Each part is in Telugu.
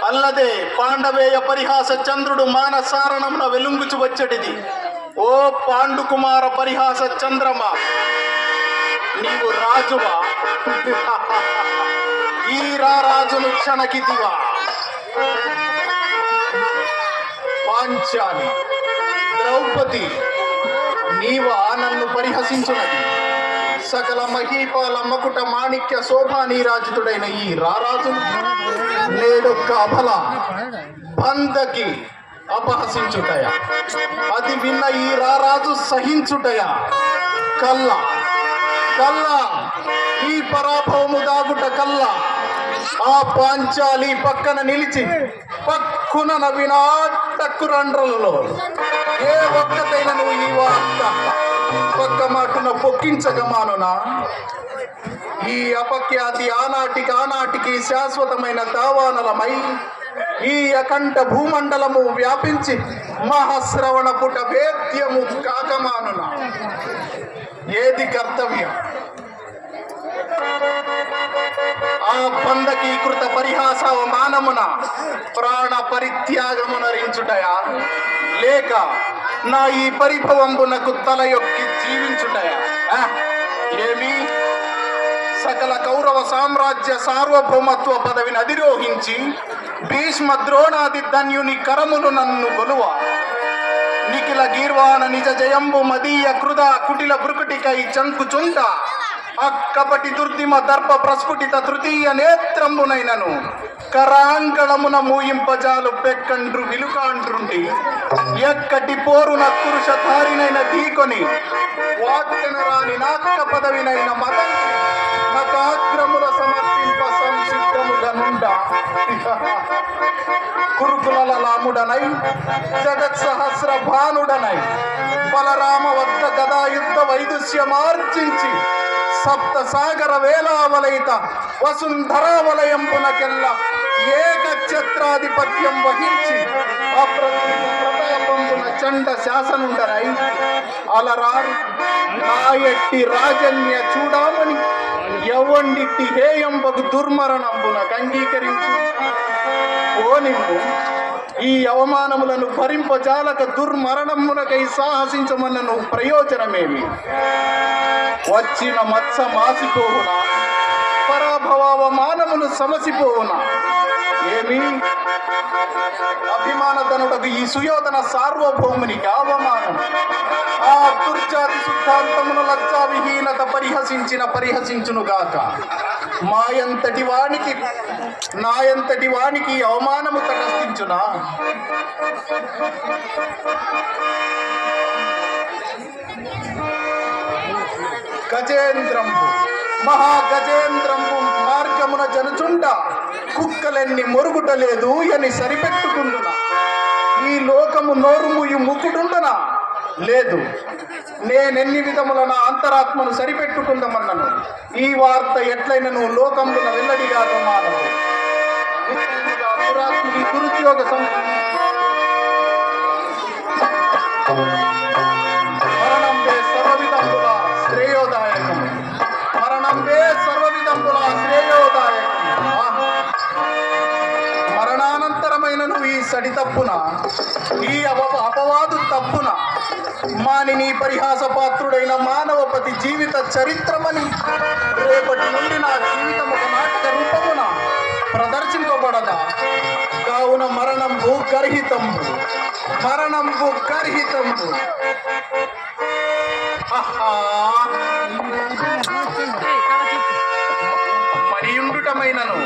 అల్లదే పాండవేయ పరిహాస చంద్రుడు మానసారణమున వెలుంగుచు వచ్చేటిది. ఓ పాండుకుమార పరిహాస చంద్రమా, నీవు రాజువా? ఈ రాజును క్షణకిదివా? పాంచాలి ద్రౌపది, నీవా నన్ను పరిహసించున్నది? సకల మహీపాల మకుట మాణిక్య శోభానీరాజితుడైన ఈ రారాజును నేడొక్క అబల బందకి అపహసించుటయా? అది విన్న ఈ రారాజు సహించుటయా? కల్లా కల్లా, ఈ పరాభవము దాగుట కల్లా. ఆ పాంచాలి పక్కన నిలిచి పక్కున నవ్విన టక్కురండ్రలలో ఏ ఒక్కతైన నువ్వు ఈ వార్త పక్క మాటున పొక్కించగమానునా? ఈ అపఖ్యాతి ఆనాటికి శాశ్వతమైన దావానలమై ఈ అఖండ భూమండలము వ్యాపించి మహాశ్రవణ పుట వేద్యము కాకమానునా? ఏది కర్తవ్యం? ఆ బంధకీకృత పరిహాసవమానమున ప్రాణ పరిత్యాగమునరించుటయా, లేక నా ఈ పరిభవంబునకు తల యొక్కి జీవించుటయా? ఏమి సకల కౌరవ సామ్రాజ్య సార్వభౌమత్వ పదవిని అధిరోహించి భీష్మ ద్రోణాది ధన్యుని కరములు నన్ను గొలువ నిఖిల గీర్వాణ నిజ జయంబు మదీయ కృద కుటిల బృకుటికై చంకుచుండ అక్కపటి దుర్దిమ దర్ప ప్రస్ఫుటిత తృతీయ నేత్రంబునైనను కరాంగళమున మూయింపజాలు పెక్కండ్రు విలుకాండ్రుండి ఎక్కటి పోరున పురుషధారినైన ఢీకొని వాక్యనరాని నాక్క పదవినైన మతం నకాగ్రముల సమర్పింప సంసిద్ధముగనుండ కురుకులలాముడనై జగత్ సహస్ర భానుడనై బలరామ వద్ద గదాయుద్ధ వైదుష్యమార్జించి సప్త సాగర వేలావలయిత వసుంధరావలయంపునకెల్ల ఏకఛత్రాధిపత్యం వహించి అప్రతిపంబున చండ శాసనుండనై అలరారు నా ఎట్టి రాజన్య చూడామని ఎవ్వండిట్టి హేయంబకు దుర్మరణంబునకు అంగీకరించు. ఓనిమ్ము ఈ అవమానములను భరింపజాలక దుర్మరణమునకై సాహసించమన్నను ప్రయోజనమేమి? వచ్చిన మత్స మాసిపోవునా, పరాభవావమానములు సమసిపోవునా? ఏమి అభిమానధనుడకు ఈ సుయోధన సార్వభౌమునికి అవమానం? ఆ దుర్జాతి సిద్ధాంతమును లజ్జా విహీనత పరిహసించునుగాక. మాయంతటి వానికి నాయంతటి వానికి అవమానము తటస్థించునా? గజేంద్రంబు మహాగజేంద్రంబు మార్గమున జనుచుండ కుక్కలెన్ని మొరుగుటలేదు అని సరిపెట్టుకుంటున్నా. ఈ లోకము నోరుముయు ముక్కుడుండనా? లేదు, నేనెన్ని విధముల నా అంతరాత్మను సరిపెట్టుకుందామన్నను. ఈ వార్త ఎట్లయినను లోకమున వెల్లడిగా మానవు. దురుద్యోగ మరణంబే సర్వవిధంబుల శ్రేయోదాయకము, మరణంబే సర్వవిధంబుల శ్రేయోదాయకము. మరణానంతరమైనను ఈ సడి తప్పున, ఈ అపవాదు తప్పున మాని నీ పరిహాస పాత్రుడైన మానవపతి జీవిత చరిత్రమని రేపటి నుండి నా జీవితం ఒక నాటక రూపమున ప్రదర్శింపబడదా? కావున మరణంబు గర్హితంబు, మరణంబు గర్హితంబు. మరియుండుటమైనను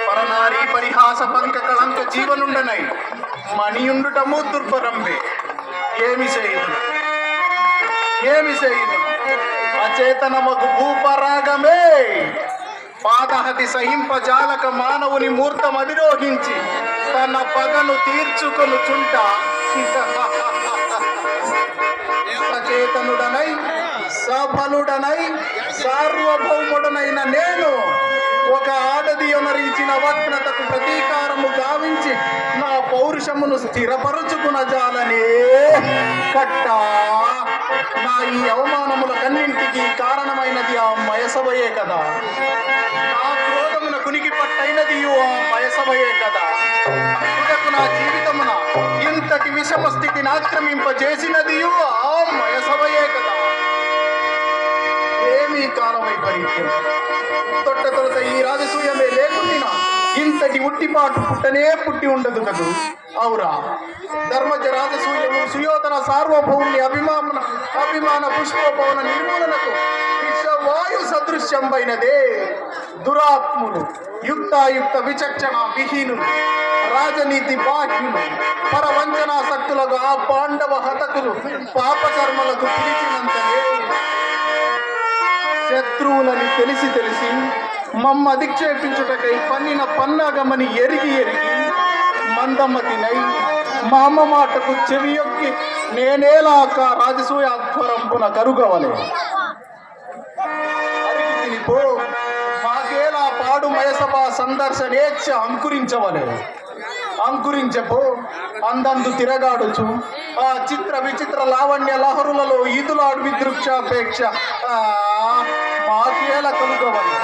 పరనారీ పరిహాస పంక కళంక జీవనుండనై మణియుండుటము దుర్భరంబే. ఏమి చేయుదు అచేతనమగు భూపరాగమే పాదహతి సహింపజాలక మానవుని మూర్తమధిరోహించి తన పగను తీర్చుకొనుచుంట సచేతనుడనై సఫలుడనై సార్వభౌముడనైన నేను ఒక ఆడదియొనరించిన వక్రతకు ప్రతీకారము గావించి నా పౌరుషమును స్థిరపరుచుకున్న జాలనే కట్టా. నా ఈ అవమానములకన్నింటికి కారణమైనది ఆ మయసవయే కదా. నా క్రోధమున కునికి పట్టైనది ఆ కారణమయ్యే కదా ఇదకు నా జీవితమున ఇంతటి విషమ స్థితిని ఆక్రమింపజేసినదియు ఆ మయసమయే కదా. ఏమీ కాలవైపరీత్యం తొట్ట ఈ రాజసూయమే లేకుండా ఇంతటి ఉట్టిపాటు పుట్టనే పుట్టి ఉండదు కదూ. అవురా ధర్మజ రాజసూయము సుయోధన సార్వభౌముని అభిమాన పుష్పభవన నిర్మూలనకు విషవాయు సదృశ్యంపైనదే. దురాత్ములు యుక్తాయుక్త విచక్షణ విహీనులు రాజనీతి బాహ్యులు పరవంచనాసక్తులకు ఆ పాండవ హతకులు పాపకర్మలకు పిలిచినంతనే శత్రువులని తెలిసి మమ్మ అధిక్షేపించుటకై పన్నిన పన్నాగమని ఎరిగి మందమతినై మా అమ్మ మాటకు చెవియొక్కి నేనేలాక రాజసూయ అధ్వరంపున కరుగవలే. తినిపో మాకేలా పాడు మయసభా సందర్శనేచ్ఛ అంకురించపో అందందు తిరగాడుచు ఆ చిత్ర విచిత్ర లావణ్య లహరులలో ఈదులాడు విదృక్షాపేక్ష మాకేల కలుగవలే.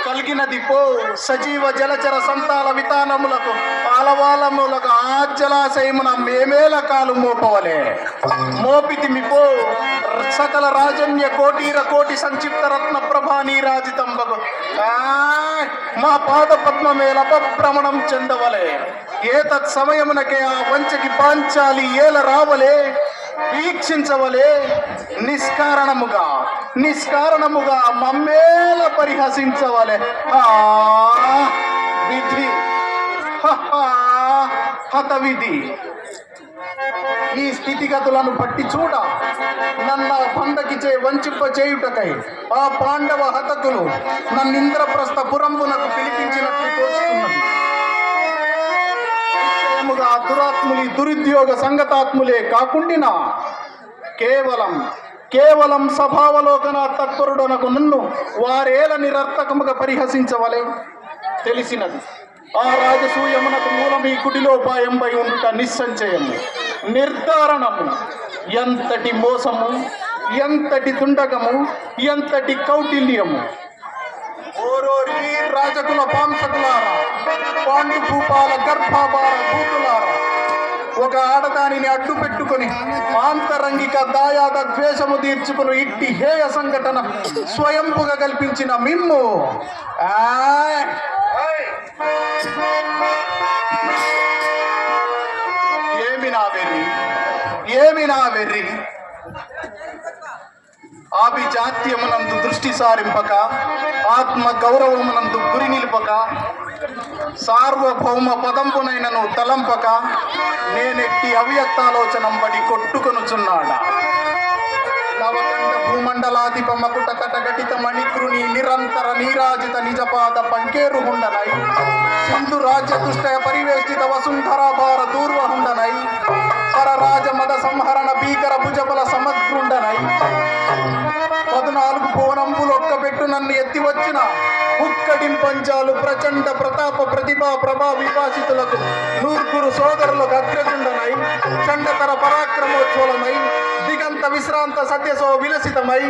కలిగినది పో సజీవ జలచర సంతాల వితానములకు ఆలవాలములకు ఆ జలాశయమున మేమేల కాలు మోపవలే. మోపితిమి పో సకల రాజన్య కోటి సంక్షిప్త రత్న ప్రభా నీరాజితంబకు మా పాద పద్మమేల భ్రమణం చెందవలే. ఏతత్ సమయమునకే ఆ వంచకి పాంచాలి ఏల రావలే వీక్షించవలే. నిష్కారణముగా మమ్మేల పరిహసించవలే. విధి హతవిధి ఈ స్థితిగతులను పట్టి చూడ నన్న పండకిచే వంచింప చేయుటకై ఆ పాండవ హతకులు నన్నింద్రప్రస్థ పురంబునకు పిలిపించినట్లు తోచుతున్నది. నిశ్చయముగా దురాత్ములి దురుద్యోగ సంగతాత్ములే కాకుండా కేవలం స్వభావలోకన తత్పరుడనకు నన్ను వారేల నిరర్థకముగా పరిహసించవలే. తెలిసినది ఆ రాజసూయమునకు మూలమీ కుటిలోపాయంపై ఉండుట నిస్సంచయము నిర్ధారణము. ఎంతటి మోసము, ఎంతటి తుండగము, ఎంతటి కౌటిల్యము. ఓరోరి రాజకుల పాంసకులారా, పాండు భూపాల గర్భాభార భూతులారా, ఒక ఆడదానిని అడ్డు పెట్టుకుని ఆంతరంగిక దాయాద ద్వేషము తీర్చుకుని ఇట్టి హేయ సంఘటన స్వయంపుగా కల్పించిన మిమ్ము ఏమి నా వెర్రి ఆభిజాత్యమునందు దృష్టి సారింపక ఆత్మ గౌరవమునందు గురి నిలుపక సార్వభౌమ పదంపునైనను తలంపక నేనెట్టి అవ్యక్తాలోచనంబడి కొట్టుకొనుచున్నాడా. నవకండ భూమండలాధిప మకుట కటఘటిత మణికృని నిరంతర నీరాజిత నిజపాద పంకేరుహుండనై సింధు రాజ్య దుష్టయ పరివేష్టిత వసుంధరాభార దూర్వహుండనై పరరాజ మద సంహరణ భీకర భుజబల సమగ్రుండనై 14 భువనంబులు ఒక్కబెట్టు నన్ను ఎత్తి వచ్చిన ఉక్కడింపంచాలు ప్రచండ ప్రతాప ప్రతిభా ప్రభా విభాసితులకు నూర్గురు సోదరులకు అగ్రజుండనై చండతర పరాక్రమోజ్వలమై దిగంత విశ్రాంత సత్యసో విలసితమై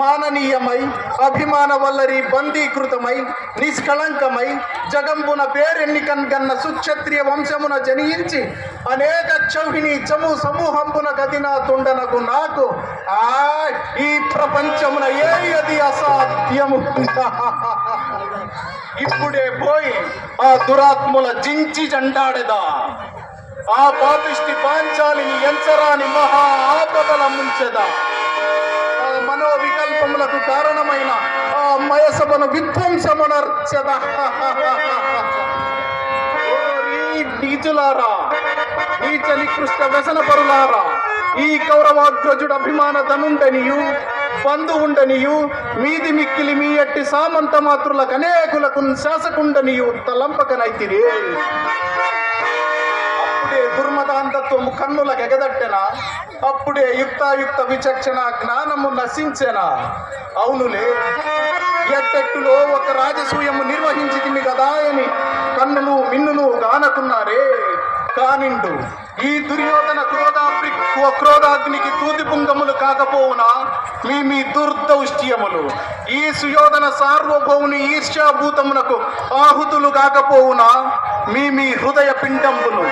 మాననీయమై అభిమాన వల్లరి బందీకృతమై నిష్కళంకమై జగంబున పేరెన్నికన్ గన్న సుక్షత్రియ వంశమున జనించి అనేక చౌహిని చము సమూహంబున గదినా తుండనకు నాకు ఈ ప్రపంచమున ఏది అసాధ్యము. ఇప్పుడే పోయి ఆ దురాత్ముల జించి జండాడెదా. ఆ పాపిష్టి పాంచాలిని ఎంచరాని మహా ఆపదల ముంచెదా. ఆ మనోవికల్పములకు కారణమైన ఆ మయసభను విధ్వంసమునర్చదా. నీచులారా, నీచ నికృష్ట వ్యసన పరులారా, ఈ కౌరవాగ్రజుడు అభిమాన ధనుండనియు బంధువుండనియు మీది మిక్కిలి మీ ఎట్టి సామంత మాతృలకు అనేకులకు శాసకుండనియు తలంపకనైతిరే. అప్పుడే దుర్మదాంతత్వము కన్నులకు ఎగదట్టెనా, అప్పుడే యుక్తాయుక్త విచక్షణ జ్ఞానము నశించెనా. అవునులే, ఎట్టెట్టులో ఒక రాజసూయము నిర్వహించింది కదా అని కన్నులు మిన్నులు గానకున్నారే. కానిండు. ఈ దుర్యోధన క్రోధాగ్నికి తూది పుంగములు కాకపోవునా మీ దుర్దౌష్ట్యములు, ఈ సుయోధన సార్వభౌముని ఈర్ష్యాభూతమునకు ఆహుతులు కాకపోవునా మీ హృదయ పిండంబులు,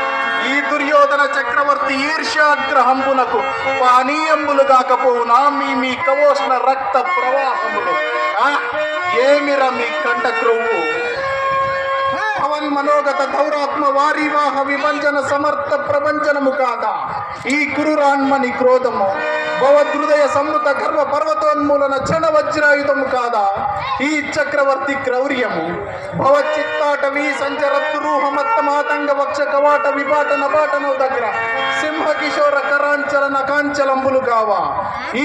ఈ దుర్యోధన చక్రవర్తి ఈర్ష్యాగ్రహంబునకు పానీయంబులు కాకపోవునా మీ కవోష్ణ రక్త ప్రవాహములు. ఏమిర మీ కంట క్రొవ్వు? పవన్ మనోగత దౌరాత్మ వారివాహ విభంజన సమర్థ ప్రపంచనము కాదా ఈ కురురాన్మని క్రోధము? భవదృదయ సమృత గర్వ పర్వతోన్మూలన క్షణ వజ్రాయుధము కాదా ఈ చక్రవర్తి క్రౌర్యము? భవచిత్తాటవీ సంచరత్తు రూహమత్త మాతంగ వక్ష కవాట విపాట నపాటనవు దగ్గర సింహ కిశోర కరాంచల నకాంచలంబులు కావా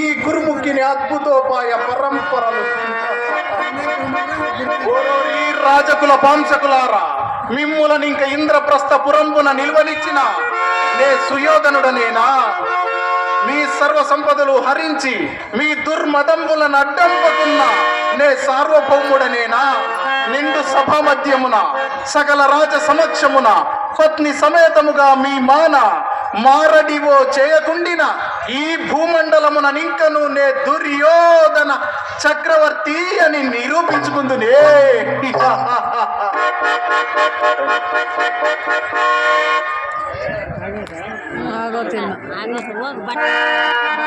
ఈ గురుముఖిని అద్భుతోపాయ పరంపరలు? ఓరోరి రాజకుల పాంసకులారా, మిమ్ములను ఇంక ఇంద్రప్రస్థ పురంబున నిల్వనిచ్చిన నే సుయోధనుడనేనా? మీ సర్వ సంపదలు హరించి మీ దుర్మదంబులను అడ్డంపకున్న నే సార్వభౌముడనేనా? నిండు సభా మధ్యమున సకల రాజ సమక్షమున పత్ని సమేతముగా మీ మారడివో చేయకుండిన ఈ భూమండలమున నింకను నే దుర్యోధన చక్రవర్తి అని నిరూపించుకుందునే. ఆగో తిన్నా